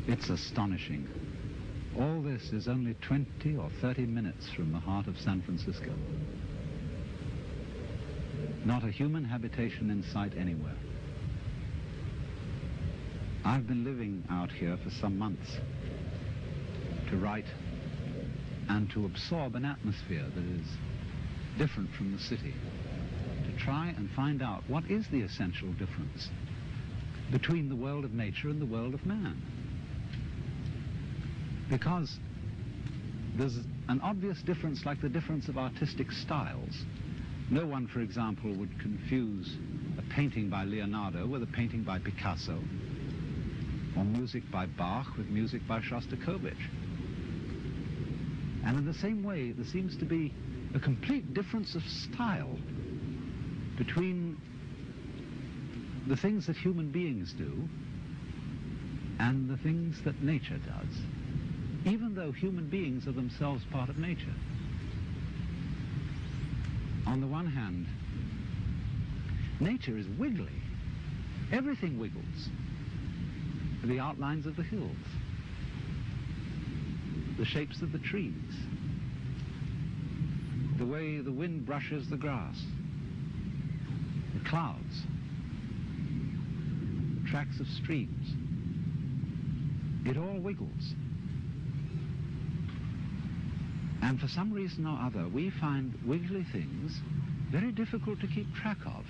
It's astonishing. All this is only 20 or 30 minutes from the heart of San Francisco. Not a human habitation in sight anywhere. I've been living out here for some months to write and to absorb an atmosphere that is different from the city, to try and find out what is the essential difference between the world of nature and the world of man. Because there's an obvious difference, like the difference of artistic styles. No one, for example, would confuse a painting by Leonardo with a painting by Picasso, or music by Bach with music by Shostakovich. And in the same way, there seems to be a complete difference of style between the things that human beings do and the things that nature does, even though human beings are themselves part of nature. On the one hand, nature is wiggly. Everything wiggles. The outlines of the hills, the shapes of the trees, the way the wind brushes the grass, the clouds, tracks of streams. It all wiggles. And for some reason or other, we find wiggly things very difficult to keep track of.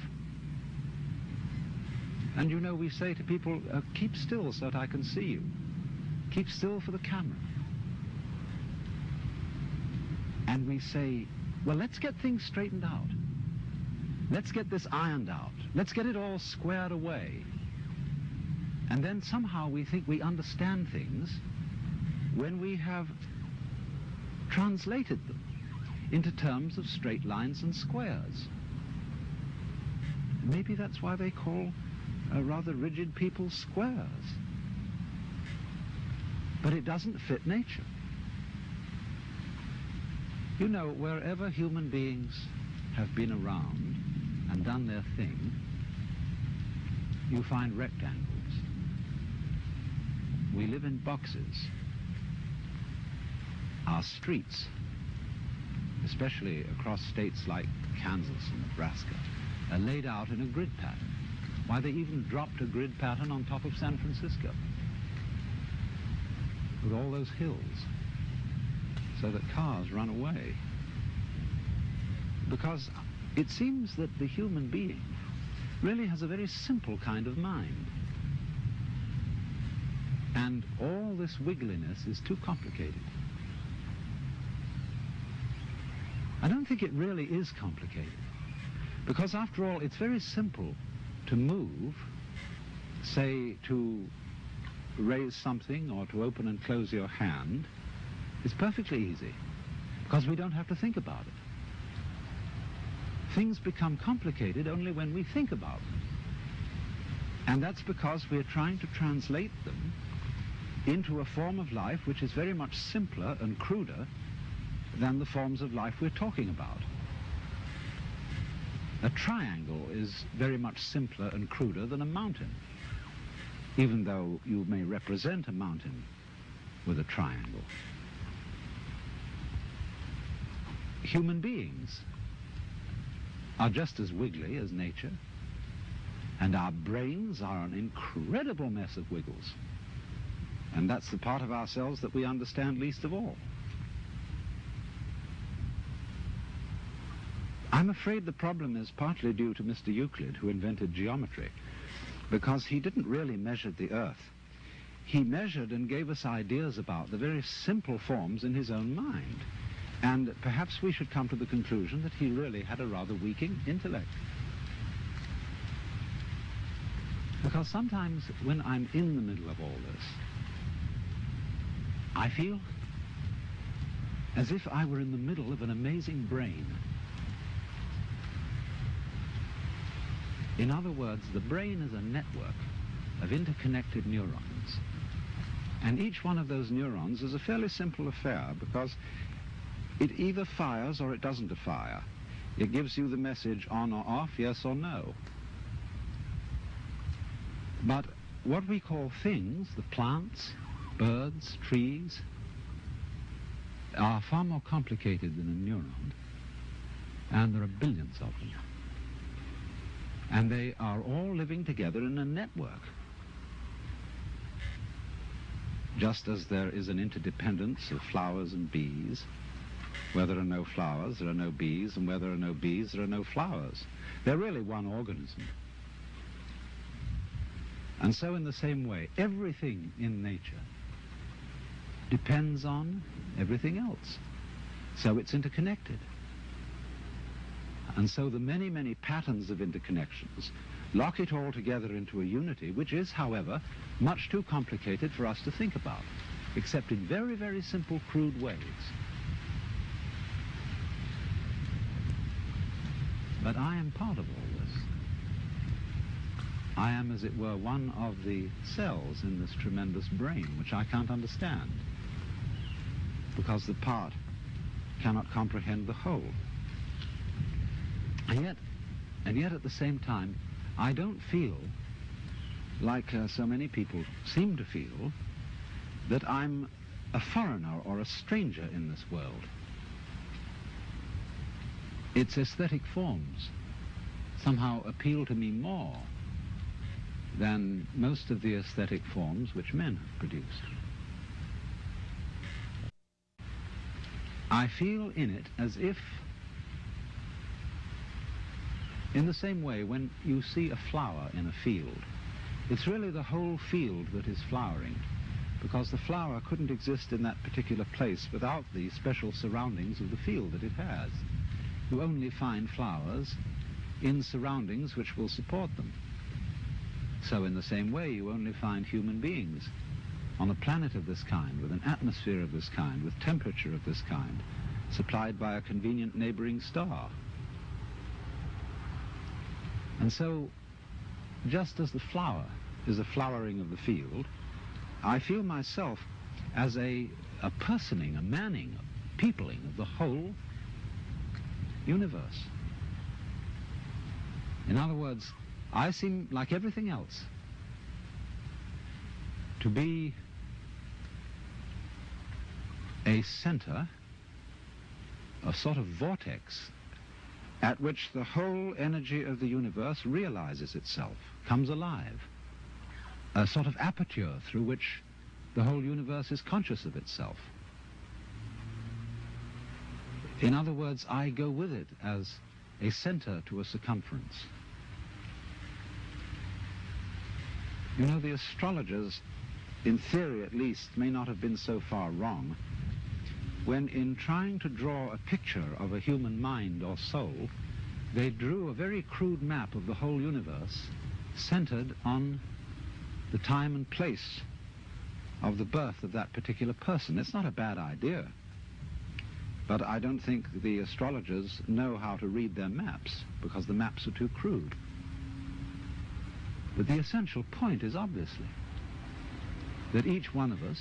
And you know, we say to people, keep still so that I can see you. Keep still for the camera. And we say, well, let's get things straightened out. Let's get this ironed out. Let's get it all squared away. And then somehow we think we understand things when we have translated them into terms of straight lines and squares. Maybe that's why they call rather rigid people squares. But it doesn't fit nature. You know, wherever human beings have been around and done their thing, you find rectangles. We live in boxes. Our streets, especially across states like Kansas and Nebraska, are laid out in a grid pattern. Why, they even dropped a grid pattern on top of San Francisco with all those hills so that cars run away. Because it seems that the human being really has a very simple kind of mind. And all this wiggliness is too complicated. I don't think it really is complicated. Because after all, it's very simple to move, say to raise something or to open and close your hand. It's perfectly easy because we don't have to think about it. Things become complicated only when we think about them. And that's because we're trying to translate them into a form of life which is very much simpler and cruder than the forms of life we're talking about. A triangle is very much simpler and cruder than a mountain, even though you may represent a mountain with a triangle. Human beings are just as wiggly as nature, and our brains are an incredible mess of wiggles. And that's the part of ourselves that we understand least of all. I'm afraid the problem is partly due to Mr. Euclid, who invented geometry, because he didn't really measure the earth. He measured and gave us ideas about the very simple forms in his own mind. And perhaps we should come to the conclusion that he really had a rather weak intellect. Because sometimes when I'm in the middle of all this, I feel as if I were in the middle of an amazing brain. In other words, the brain is a network of interconnected neurons. And each one of those neurons is a fairly simple affair because it either fires or it doesn't fire. It gives you the message on or off, yes or no. But what we call things, the plants, birds, trees, are far more complicated than a neuron, and there are billions of them. And they are all living together in a network. Just as there is an interdependence of flowers and bees, where there are no flowers, there are no bees, and where there are no bees, there are no flowers. They're really one organism. And so in the same way, everything in nature depends on everything else. So it's interconnected. And so the many, many patterns of interconnections lock it all together into a unity, which is, however, much too complicated for us to think about, except in very, very simple, crude ways. But I am part of all this. I am, as it were, one of the cells in this tremendous brain, which I can't understand, because the part cannot comprehend the whole. And yet at the same time, I don't feel, like so many people seem to feel, that I'm a foreigner or a stranger in this world. Its aesthetic forms somehow appeal to me more than most of the aesthetic forms which men have produced. I feel in it as if, in the same way, when you see a flower in a field, it's really the whole field that is flowering, because the flower couldn't exist in that particular place without the special surroundings of the field that it has. You only find flowers in surroundings which will support them. So in the same way, you only find human beings on a planet of this kind, with an atmosphere of this kind, with temperature of this kind, supplied by a convenient neighboring star. And so, just as the flower is a flowering of the field, I feel myself as a personing, a manning, a peopling of the whole universe. In other words, I seem, like everything else, to be a center, a sort of vortex, at which the whole energy of the universe realizes itself, comes alive. A sort of aperture through which the whole universe is conscious of itself. In other words, I go with it as a center to a circumference. You know, the astrologers, in theory at least, may not have been so far wrong when, in trying to draw a picture of a human mind or soul, they drew a very crude map of the whole universe centered on the time and place of the birth of that particular person. It's not a bad idea, but I don't think the astrologers know how to read their maps, because the maps are too crude. But the essential point is obviously that each one of us,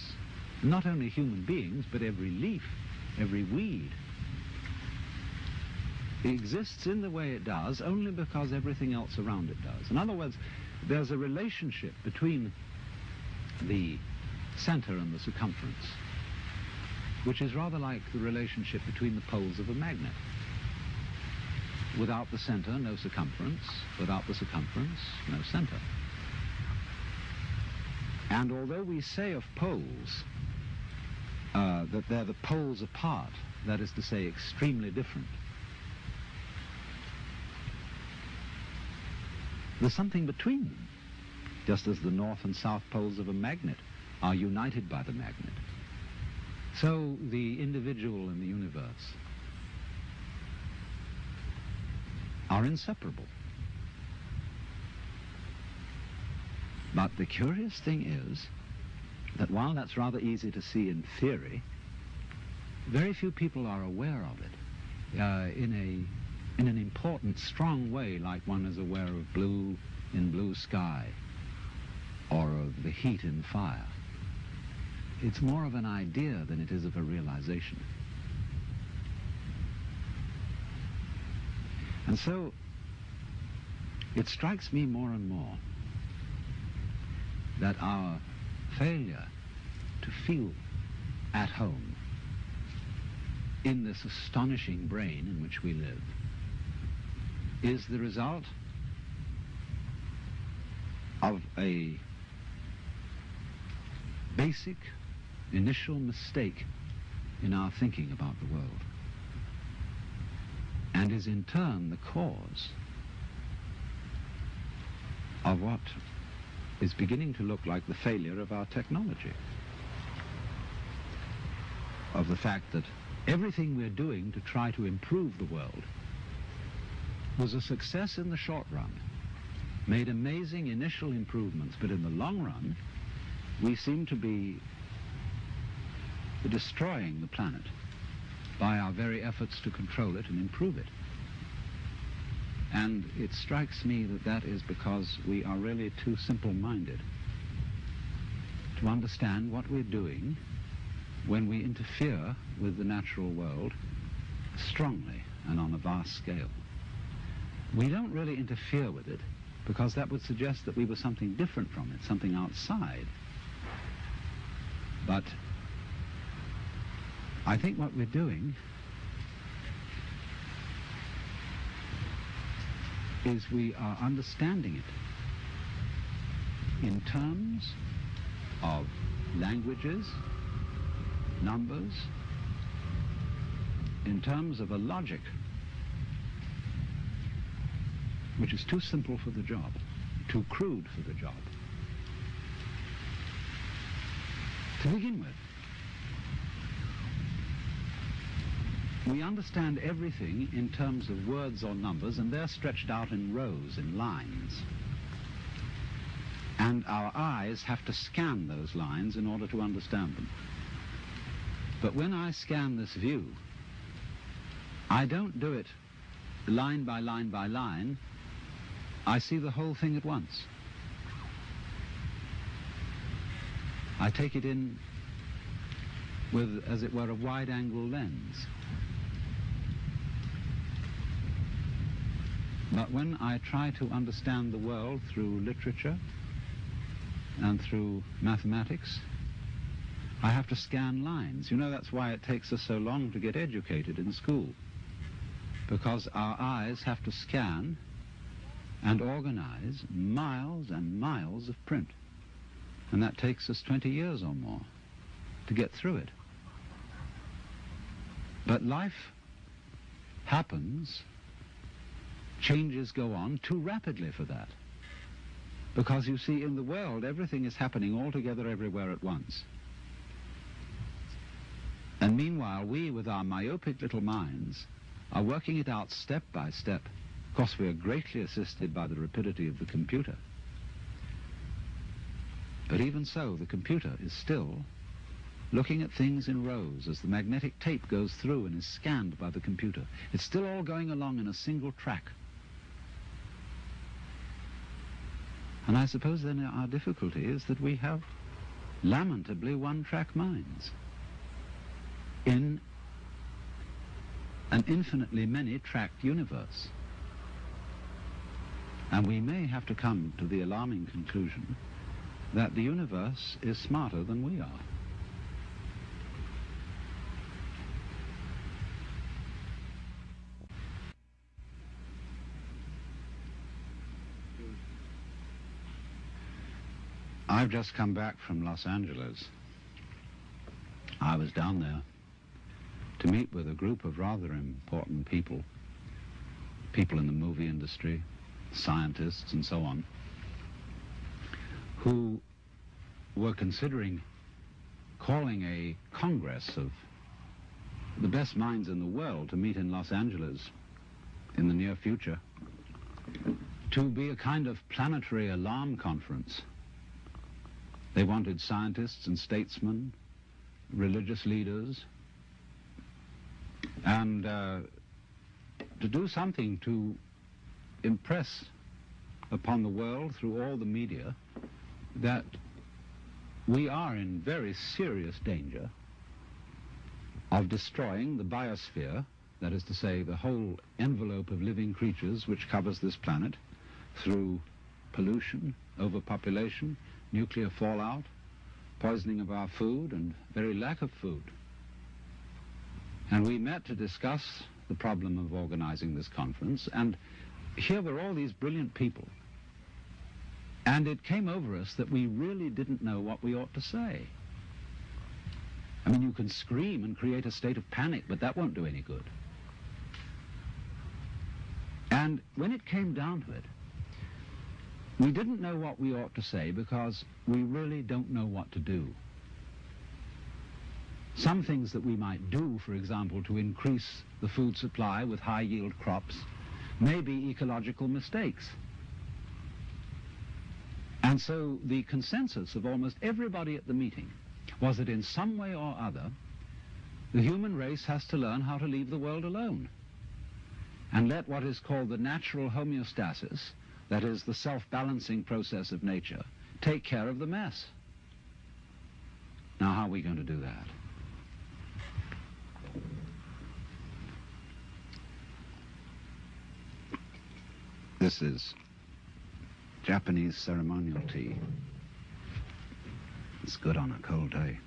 not only human beings, but every leaf, every weed, exists in the way it does only because everything else around it does. In other words, there's a relationship between the center and the circumference, which is rather like the relationship between the poles of a magnet. Without the center, no circumference. Without the circumference, no center. And although we say of poles that they're the poles apart, that is to say, extremely different, there's something between them, just as the north and south poles of a magnet are united by the magnet. So the individual and the universe are inseparable. But the curious thing is that while that's rather easy to see in theory, very few people are aware of it in an important, strong way, like one is aware of blue in blue sky or of the heat in fire. It's more of an idea than it is of a realization. And so it strikes me more and more that our failure to feel at home in this astonishing brain in which we live is the result of a basic initial mistake in our thinking about the world, and is in turn the cause of what is beginning to look like the failure of our technology, of the fact that everything we're doing to try to improve the world was a success in the short run, made amazing initial improvements, but in the long run we seem to be destroying the planet by our very efforts to control it and improve it. And it strikes me that that is because we are really too simple-minded to understand what we're doing when we interfere with the natural world strongly and on a vast scale. We don't really interfere with it because that would suggest that we were something different from it, something outside. But I think what we're doing is we are understanding it in terms of languages, numbers, in terms of a logic which is too simple for the job, too crude for the job. To begin with, we understand everything in terms of words or numbers, and they're stretched out in rows, in lines. And our eyes have to scan those lines in order to understand them. But when I scan this view, I don't do it line by line by line. I see the whole thing at once. I take it in with, as it were, a wide-angle lens. But when I try to understand the world through literature and through mathematics, I have to scan lines. You know, that's why it takes us so long to get educated in school, because our eyes have to scan and organize miles and miles of print. And that takes us 20 years or more to get through it. But life happens, changes go on too rapidly for that. Because you see, in the world, everything is happening all together everywhere at once. And meanwhile, we, with our myopic little minds, are working it out step by step. Of course, we are greatly assisted by the rapidity of the computer. But even so, the computer is still looking at things in rows as the magnetic tape goes through and is scanned by the computer. It's still all going along in a single track. And I suppose then our difficulty is that we have lamentably one-track minds in an infinitely many-tracked universe. And we may have to come to the alarming conclusion that the universe is smarter than we are. I've just come back from Los Angeles. I was down there to meet with a group of rather important people, people in the movie industry, scientists and so on, who were considering calling a congress of the best minds in the world to meet in Los Angeles in the near future, to be a kind of planetary alarm conference. They wanted scientists and statesmen, religious leaders, and to do something to impress upon the world through all the media that we are in very serious danger of destroying the biosphere, that is to say, the whole envelope of living creatures which covers this planet, through pollution, overpopulation, nuclear fallout, poisoning of our food and very lack of food. And we met to discuss the problem of organizing this conference, and here were all these brilliant people. And it came over us that we really didn't know what we ought to say. I mean, you can scream and create a state of panic, but that won't do any good. And when it came down to it, we didn't know what we ought to say because we really don't know what to do. Some things that we might do, for example, to increase the food supply with high-yield crops, may be ecological mistakes. And so the consensus of almost everybody at the meeting was that in some way or other, the human race has to learn how to leave the world alone and let what is called the natural homeostasis, that is the self-balancing process of nature, take care of the mess. Now, how are we going to do that? This is Japanese ceremonial tea. It's good on a cold day.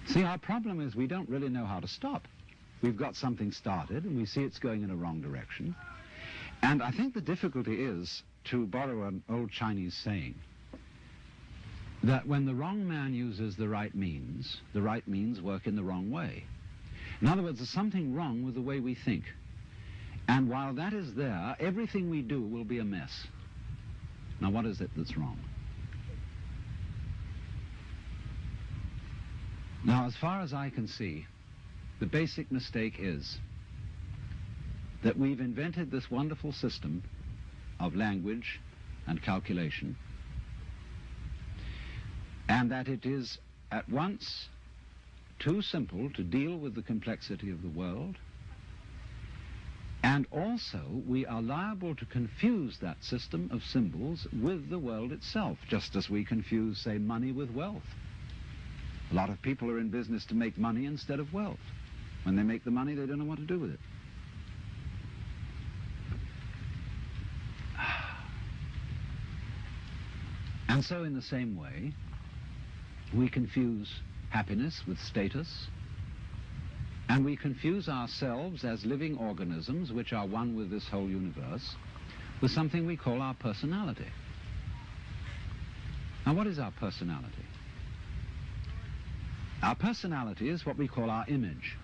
See, our problem is we don't really know how to stop. We've got something started and we see it's going in a wrong direction. And I think the difficulty is, to borrow an old Chinese saying, that when the wrong man uses the right means work in the wrong way. In other words, there's something wrong with the way we think. And while that is there, everything we do will be a mess. Now, what is it that's wrong? Now, as far as I can see, the basic mistake is that we've invented this wonderful system of language and calculation, and that it is at once too simple to deal with the complexity of the world, and also we are liable to confuse that system of symbols with the world itself, just as we confuse, say, money with wealth. A lot of people are in business to make money instead of wealth. When they make the money, they don't know what to do with it. And so in the same way, we confuse happiness with status, and we confuse ourselves as living organisms which are one with this whole universe with something we call our personality. Now, what is our personality? Our personality is what we call our image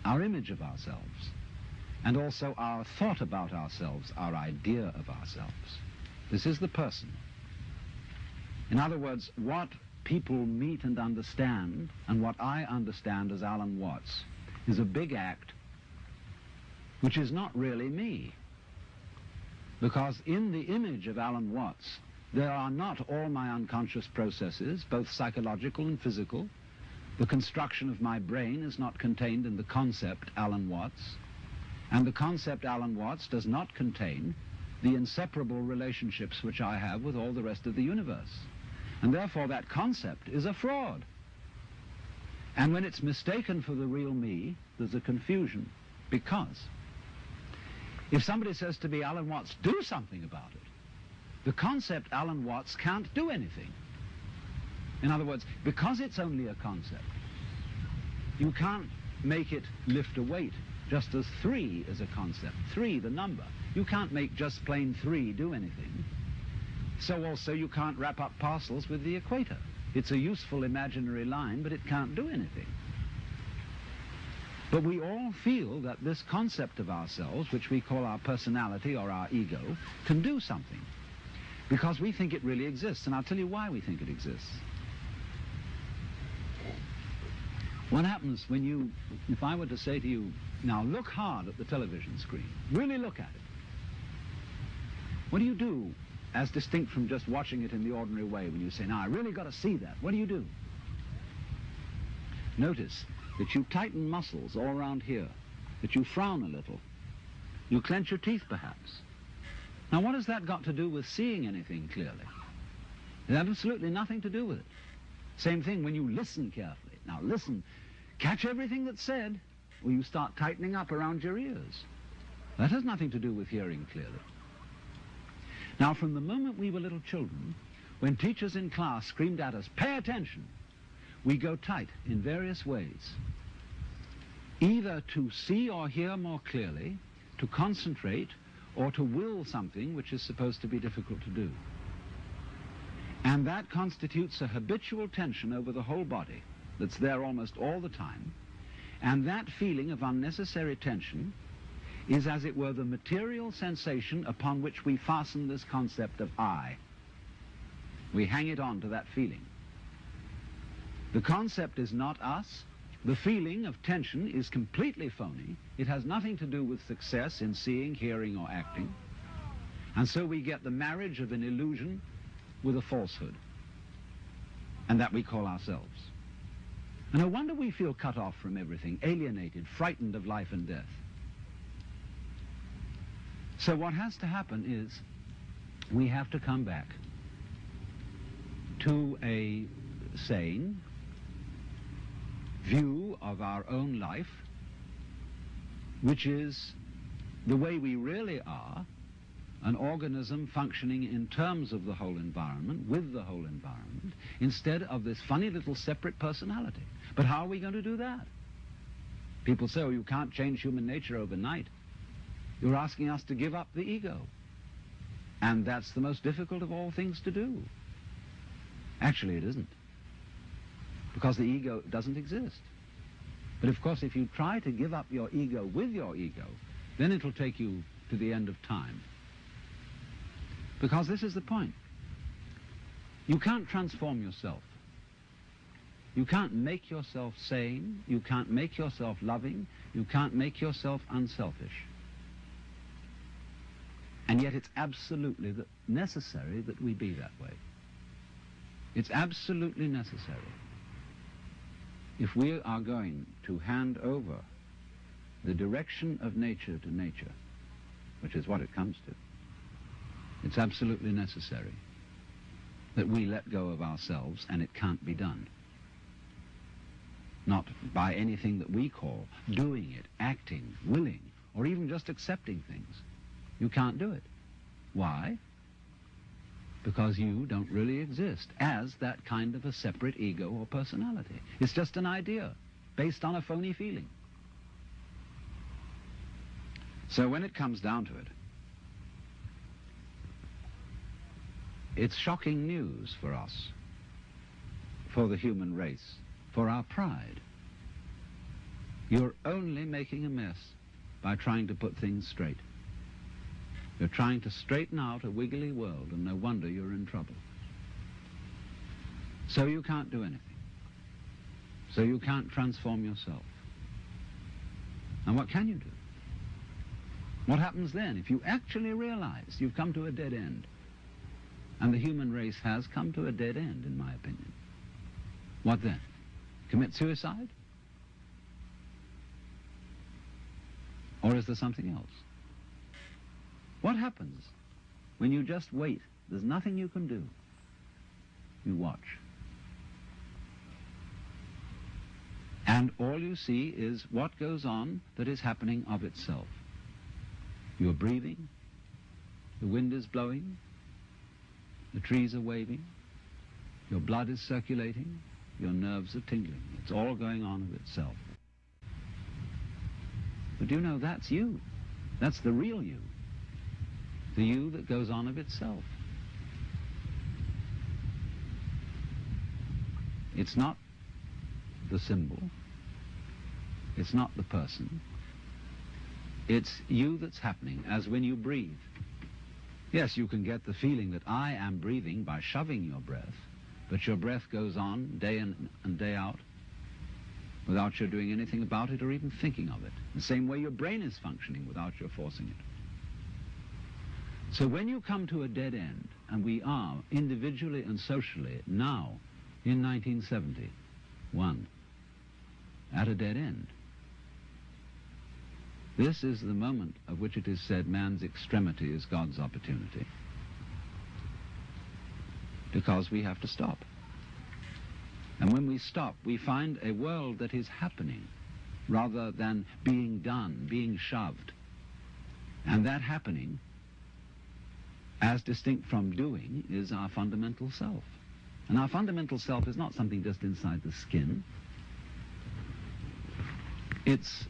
of ourselves, and also our thought about ourselves, our idea of ourselves. This is the person. In other words, what people meet and understand, and what I understand as Alan Watts, is a big act which is not really me. Because in the image of Alan Watts, there are not all my unconscious processes, both psychological and physical. The construction of my brain is not contained in the concept Alan Watts, and the concept Alan Watts does not contain the inseparable relationships which I have with all the rest of the universe. And therefore that concept is a fraud. And when it's mistaken for the real me, there's a confusion. Because if somebody says to me, Alan Watts, do something about it, the concept Alan Watts can't do anything. In other words, because it's only a concept, you can't make it lift a weight, just as 3 is a concept. 3, the number. You can't make just plain 3 do anything. So also you can't wrap up parcels with the equator. It's a useful imaginary line, but it can't do anything. But we all feel that this concept of ourselves, which we call our personality or our ego, can do something, because we think it really exists. And I'll tell you why we think it exists. What happens when you, if I were to say to you, now look hard at the television screen, really look at it. What do you do as distinct from just watching it in the ordinary way when you say, now I really got to see that? What do? Notice that you tighten muscles all around here, that you frown a little, you clench your teeth perhaps. Now what has that got to do with seeing anything clearly? It has absolutely nothing to do with it. Same thing when you listen carefully. Now listen, catch everything that's said, or you start tightening up around your ears. That has nothing to do with hearing clearly. Now, from the moment we were little children, when teachers in class screamed at us, "Pay attention," we go tight in various ways, either to see or hear more clearly, to concentrate, or to will something which is supposed to be difficult to do. And that constitutes a habitual tension over the whole body that's there almost all the time. And that feeling of unnecessary tension is, as it were, the material sensation upon which we fasten this concept of I. We hang it on to that feeling. The concept is not us. The feeling of tension is completely phony. It has nothing to do with success in seeing, hearing, or acting. And so we get the marriage of an illusion with a falsehood, and that we call ourselves. And no wonder we feel cut off from everything, alienated, frightened of life and death. So what has to happen is we have to come back to a sane view of our own life, which is the way we really are, an organism functioning in terms of the whole environment, with the whole environment, instead of this funny little separate personality. But how are we going to do that? People say, oh, you can't change human nature overnight. You're asking us to give up the ego. And that's the most difficult of all things to do. Actually, it isn't, because the ego doesn't exist. But of course, if you try to give up your ego with your ego, then it'll take you to the end of time. Because this is the point. You can't transform yourself. You can't make yourself sane. You can't make yourself loving. You can't make yourself unselfish. And yet it's absolutely necessary that we be that way. It's absolutely necessary. If we are going to hand over the direction of nature to nature, which is what it comes to, it's absolutely necessary that we let go of ourselves, and it can't be done. Not by anything that we call doing it, acting, willing, or even just accepting things. You can't do it. Why? Because you don't really exist as that kind of a separate ego or personality. It's just an idea based on a phony feeling. So when it comes down to it, it's shocking news for us, for the human race, for our pride. You're only making a mess by trying to put things straight. You're trying to straighten out a wiggly world, and no wonder you're in trouble. So you can't do anything. So you can't transform yourself. And what can you do? What happens then if you actually realize you've come to a dead end? And the human race has come to a dead end, in my opinion. What then? Commit suicide? Or is there something else? What happens when you just wait? There's nothing you can do. You watch. And all you see is what goes on that is happening of itself. You're breathing, the wind is blowing, the trees are waving, your blood is circulating, your nerves are tingling. It's all going on of itself. But you know, that's you. That's the real you. The you that goes on of itself. It's not the symbol. It's not the person. It's you that's happening, as when you breathe. Yes, you can get the feeling that I am breathing by shoving your breath, but your breath goes on day in and day out without your doing anything about it or even thinking of it. The same way your brain is functioning without your forcing it. So when you come to a dead end, and we are individually and socially now in 1971 at a dead end, this is the moment of which it is said man's extremity is God's opportunity. Because we have to stop. And when we stop, we find a world that is happening rather than being done, being shoved. And that happening as distinct from doing, is our fundamental self. And our fundamental self is not something just inside the skin. It's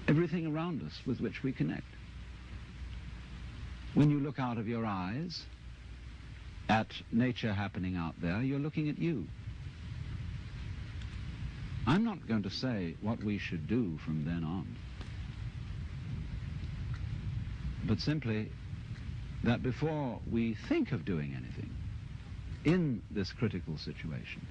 everything around us with which we connect. When you look out of your eyes at nature happening out there, you're looking at you. I'm not going to say what we should do from then on, but simply that before we think of doing anything in this critical situation,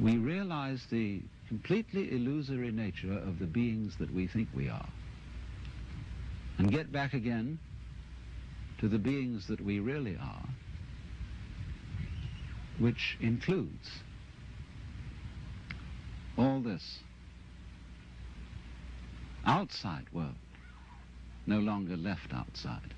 we realize the completely illusory nature of the beings that we think we are, and get back again to the beings that we really are, which includes all this outside world, no longer left outside.